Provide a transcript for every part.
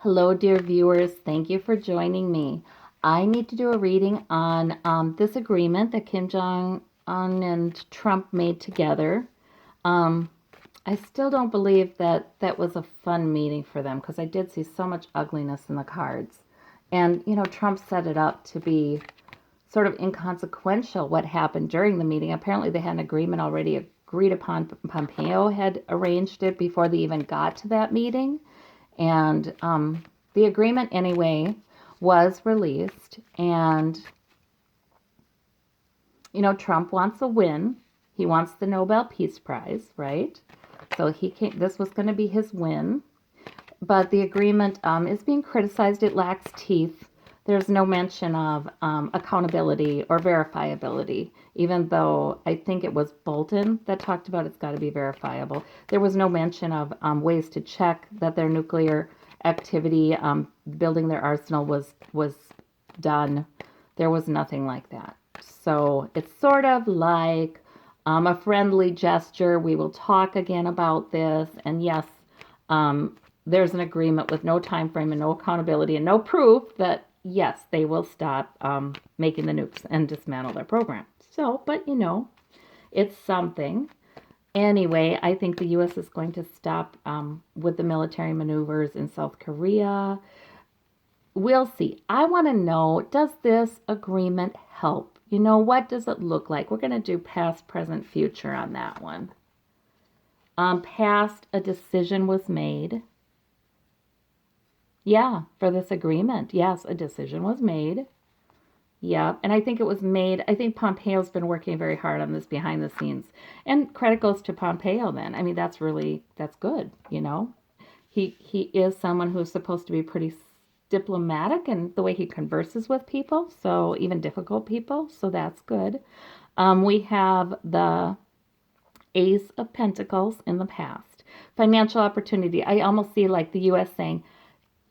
Hello, dear viewers. Thank you for joining me. I need to do a reading on this agreement that Kim Jong-un and Trump made together. Um, I still don't believe that that was a fun meeting for them because I did see so much ugliness in the cards. And, Trump set it up to be sort of inconsequential what happened during the meeting. Apparently, they had an agreement already agreed upon. Pompeo had arranged it before they even got to that meeting. And the agreement, anyway, was released. And, Trump wants a win. He wants the Nobel Peace Prize, right? So this was going to be his win. But the agreement is being criticized. It lacks teeth. There's no mention of accountability or verifiability, even though I think it was Bolton that talked about it's got to be verifiable. There was no mention of ways to check that their nuclear activity, building their arsenal was done. There was nothing like that. So it's sort of like a friendly gesture. We will talk again about this. And yes, there's an agreement with no time frame and no accountability and no proof that yes, they will stop making the nukes and dismantle their program. So, but it's something. Anyway, I think the U.S. is going to stop with the military maneuvers in South Korea. We'll see. I want to know, does this agreement help? What does it look like? We're going to do past, present, future on that one. Past, a decision was made. Yeah, for this agreement. Yes, a decision was made. Yeah, and I think it was made. I think Pompeo's been working very hard on this behind the scenes. And credit goes to Pompeo then. I mean, that's good. He is someone who's supposed to be pretty diplomatic in the way he converses with people, so even difficult people, so that's good. We have the Ace of Pentacles in the past. Financial opportunity. I almost see like the U.S. saying,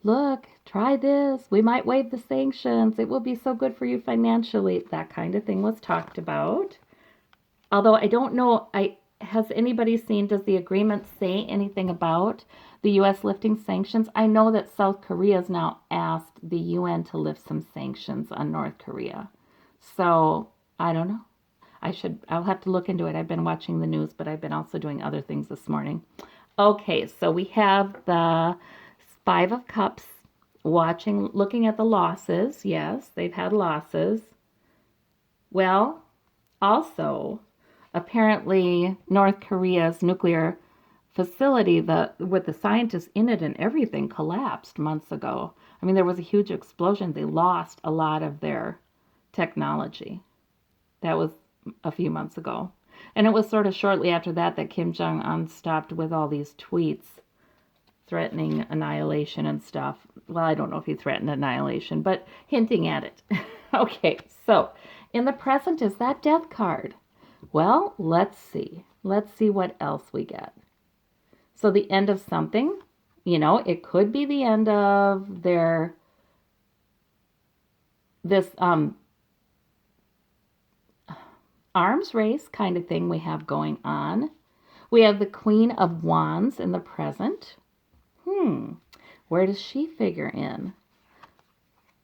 look, try this. We might waive the sanctions. It will be so good for you financially. That kind of thing was talked about. Although I don't know, has anybody seen, does the agreement say anything about the U.S. lifting sanctions? I know that South Korea has now asked the UN to lift some sanctions on North Korea. So, I don't know. I'll have to look into it. I've been watching the news, but I've been also doing other things this morning. Okay, so we have the Five of Cups, looking at the losses. Yes, they've had losses. Well, also, apparently North Korea's nuclear facility, with the scientists in it and everything, collapsed months ago. I mean, there was a huge explosion. They lost a lot of their technology. That was a few months ago. And it was sort of shortly after that Kim Jong-un stopped with all these tweets threatening annihilation and stuff. Well, I don't know if he threatened annihilation, but hinting at it. Okay, so in the present is that death card. Well, let's see. Let's see what else we get. So the end of something, it could be the end of this arms race kind of thing we have going on. We have the Queen of Wands in the present. Where does she figure in?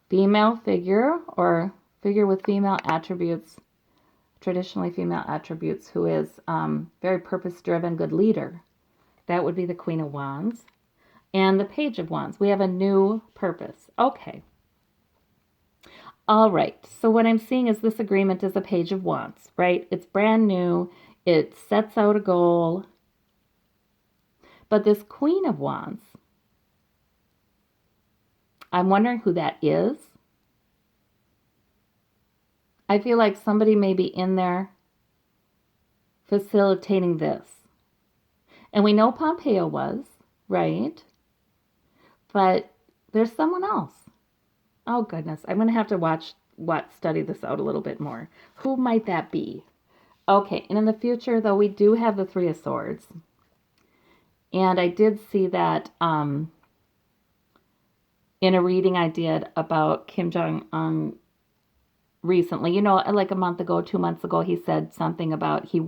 Female figure or figure with female attributes, traditionally female attributes, who is very purpose-driven, good leader. That would be the Queen of Wands. And the Page of Wands. We have a new purpose. Okay. All right. So what I'm seeing is this agreement is a Page of Wands, right? It's brand new. It sets out a goal. But this Queen of Wands, I'm wondering who that is. I feel like somebody may be in there facilitating this. And we know Pompeo was, right? But there's someone else. Oh, goodness. I'm going to have to study this out a little bit more. Who might that be? Okay, and in the future, though, we do have the Three of Swords. And I did see that in a reading I did about Kim Jong-un recently, like a month ago, 2 months ago, he said something about he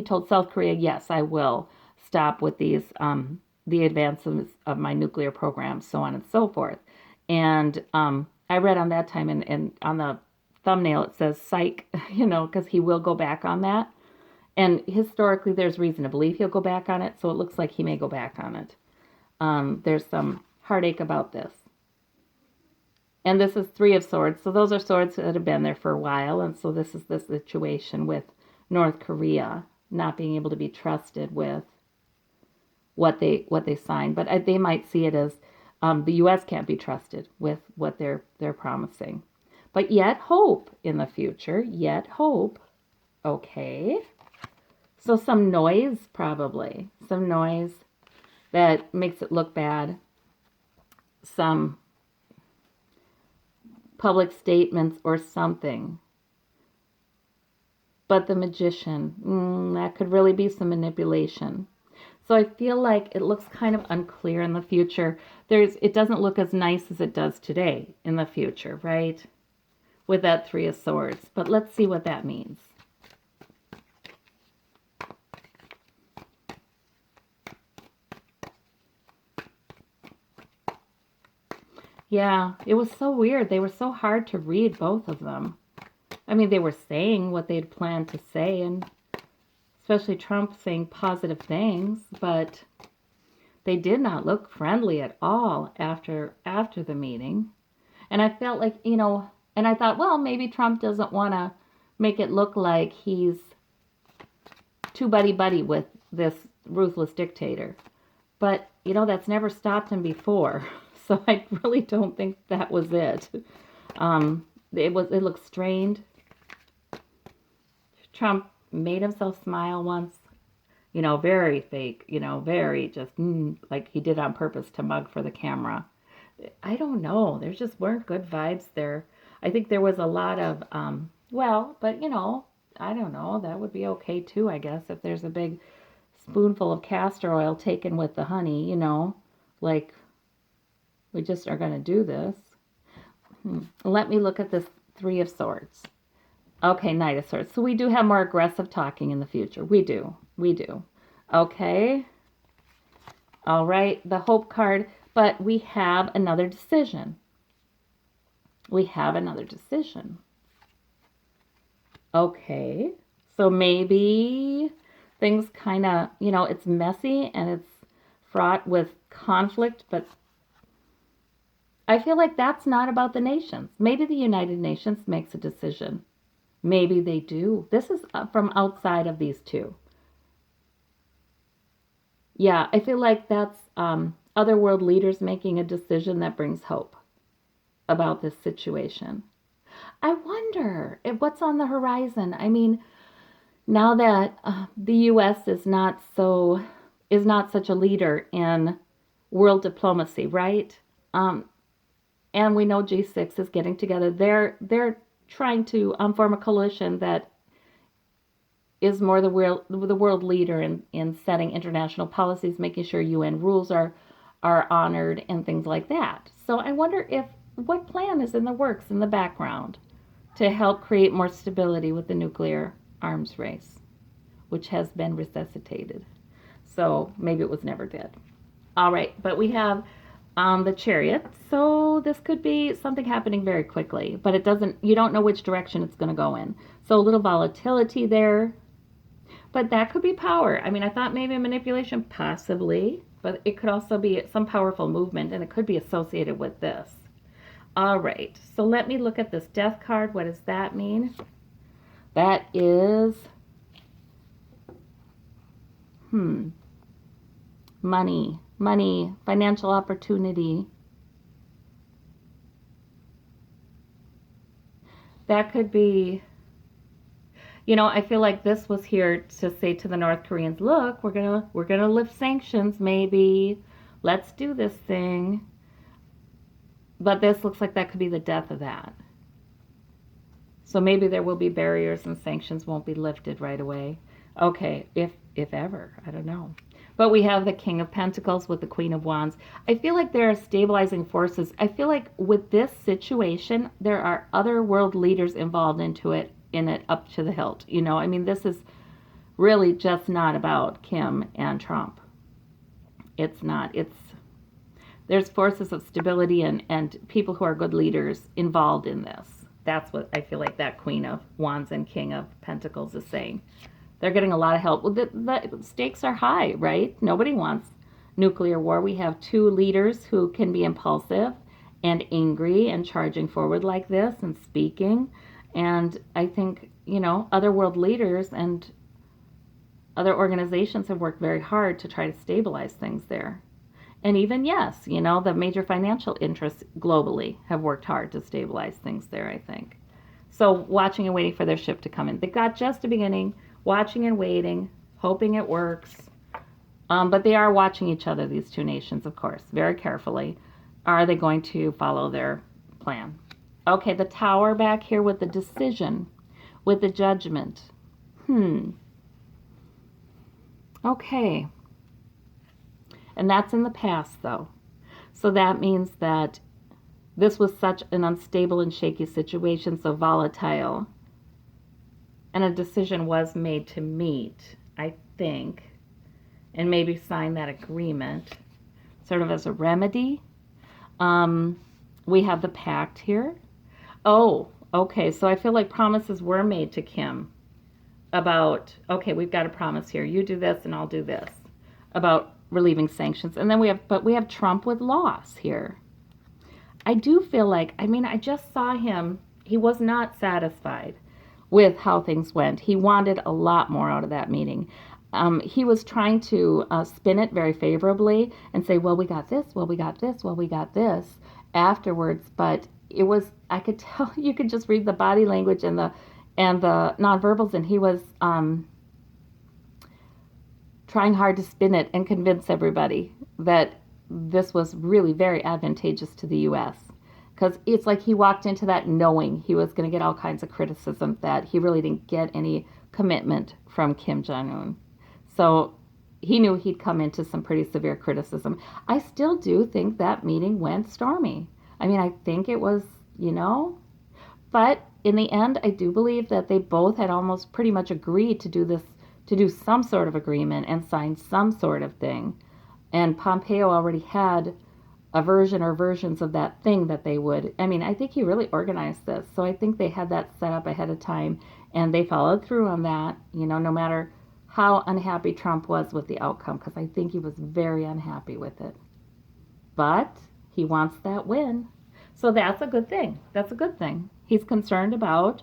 told South Korea, yes, I will stop with these the advances of my nuclear program, so on and so forth. And I read on that time, and on the thumbnail it says psych, because he will go back on that. And historically, there's reason to believe he'll go back on it, so it looks like he may go back on it. There's some heartache about this. And this is Three of Swords. So those are swords that have been there for a while. And so this is the situation with North Korea not being able to be trusted with what they sign. But they might see it as the U.S. can't be trusted with what they're promising. But yet hope in the future. Yet hope. Okay. So some noise, probably. Some noise that makes it look bad. Some public statements or something. But the Magician, that could really be some manipulation. So I feel like it looks kind of unclear in the future. It doesn't look as nice as it does today in the future, right? With that Three of Swords. But let's see what that means. Yeah, it was so weird. They were so hard to read, both of them. I mean, they were saying what they'd planned to say, and especially Trump saying positive things, but they did not look friendly at all after the meeting. And I felt like, and I thought, well, maybe Trump doesn't want to make it look like he's too buddy-buddy with this ruthless dictator. But, that's never stopped him before. So I really don't think that was it. It looked strained. Trump made himself smile once, very fake, very just like he did on purpose to mug for the camera. I don't know. There just weren't good vibes there. I think there was a lot of, but I don't know. That would be okay too, I guess, if there's a big spoonful of castor oil taken with the honey, like we just are going to do this. Let me look at this Three of Swords. Okay, Knight of Swords. So we do have more aggressive talking in the future. We do. Okay. All right, the Hope card. But we have another decision. Okay. So maybe things kind of, it's messy and it's fraught with conflict, but I feel like that's not about the nations. Maybe the United Nations makes a decision. Maybe they do. This is from outside of these two. Yeah, I feel like that's other world leaders making a decision that brings hope about this situation. I wonder what's on the horizon. I mean, now that the U.S. is not such a leader in world diplomacy, right? And we know G6 is getting together. They're trying to form a coalition that is more the world leader in setting international policies, making sure UN rules are honored and things like that. So I wonder what plan is in the works in the background to help create more stability with the nuclear arms race, which has been resuscitated. So maybe it was never dead. All right, but we have the Chariot. So this could be something happening very quickly, but you don't know which direction it's going to go in. So a little volatility there, but that could be power. I mean, I thought maybe manipulation, possibly, but it could also be some powerful movement, and it could be associated with this. All right, so let me look at this Death card. What does that mean? That is money, financial opportunity. That could be, I feel like this was here to say to the North Koreans, look, we're gonna lift sanctions, maybe. Let's do this thing. But this looks like that could be the death of that. So maybe there will be barriers and sanctions won't be lifted right away. Okay, if ever, I don't know. But we have the King of Pentacles with the Queen of Wands. I feel like there are stabilizing forces. I feel like with this situation, there are other world leaders involved in it up to the hilt. I mean, this is really just not about Kim and Trump. It's not. There's forces of stability and people who are good leaders involved in this. That's what I feel like that Queen of Wands and King of Pentacles is saying. They're getting a lot of help. Well, the stakes are high, right? Nobody wants nuclear war. We have two leaders who can be impulsive and angry and charging forward like this and speaking. And I think, other world leaders and other organizations have worked very hard to try to stabilize things there. And even, yes, the major financial interests globally have worked hard to stabilize things there, I think. So watching and waiting for their ship to come in. They got just a beginning, watching and waiting, hoping it works. But they are watching each other, these two nations, of course, very carefully. Are they going to follow their plan? Okay, the Tower back here with the decision, with the Judgment. Okay. And that's in the past, though. So that means that this was such an unstable and shaky situation, so volatile. And a decision was made to meet, I think, and maybe sign that agreement, sort of as a remedy. We have the pact here. Oh, okay, so I feel like promises were made to Kim about, okay, we've got a promise here. You do this and I'll do this. About relieving sanctions. And then we have Trump with loss here. I do feel like, I just saw him. He was not satisfied with how things went. He wanted a lot more out of that meeting. He was trying to spin it very favorably and say, well, we got this, well, we got this, well, we got this afterwards. But it was, I could tell, you could just read the body language and the nonverbals, and he was trying hard to spin it and convince everybody that this was really very advantageous to the U.S. Because it's like he walked into that knowing he was going to get all kinds of criticism, that he really didn't get any commitment from Kim Jong-un. So he knew he'd come into some pretty severe criticism. I still do think that meeting went stormy. I think it was, but in the end, I do believe that they both had almost pretty much agreed to do this, to do some sort of agreement and sign some sort of thing. And Pompeo already had a version or versions of that thing that they would. I think he really organized this. So I think they had that set up ahead of time and they followed through on that, no matter how unhappy Trump was with the outcome, because I think he was very unhappy with it. But he wants that win. So that's a good thing. That's a good thing. He's concerned about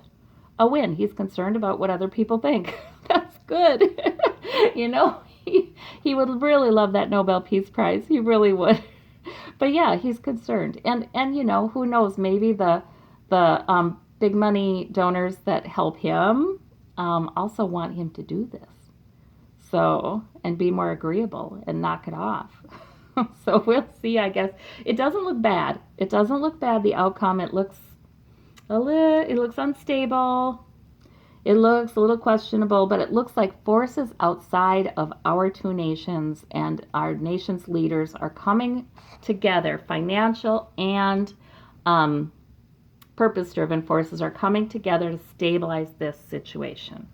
a win. He's concerned about what other people think. That's good. He would really love that Nobel Peace Prize. He really would. But yeah, he's concerned. And who knows, maybe the big money donors that help him also want him to do this. So, and be more agreeable and knock it off. So we'll see, I guess. It doesn't look bad. It doesn't look bad, the outcome. It looks unstable. It looks a little questionable, but it looks like forces outside of our two nations and our nation's leaders are coming together. Financial and purpose-driven forces are coming together to stabilize this situation.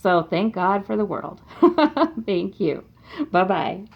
So thank God for the world. Thank you. Bye-bye.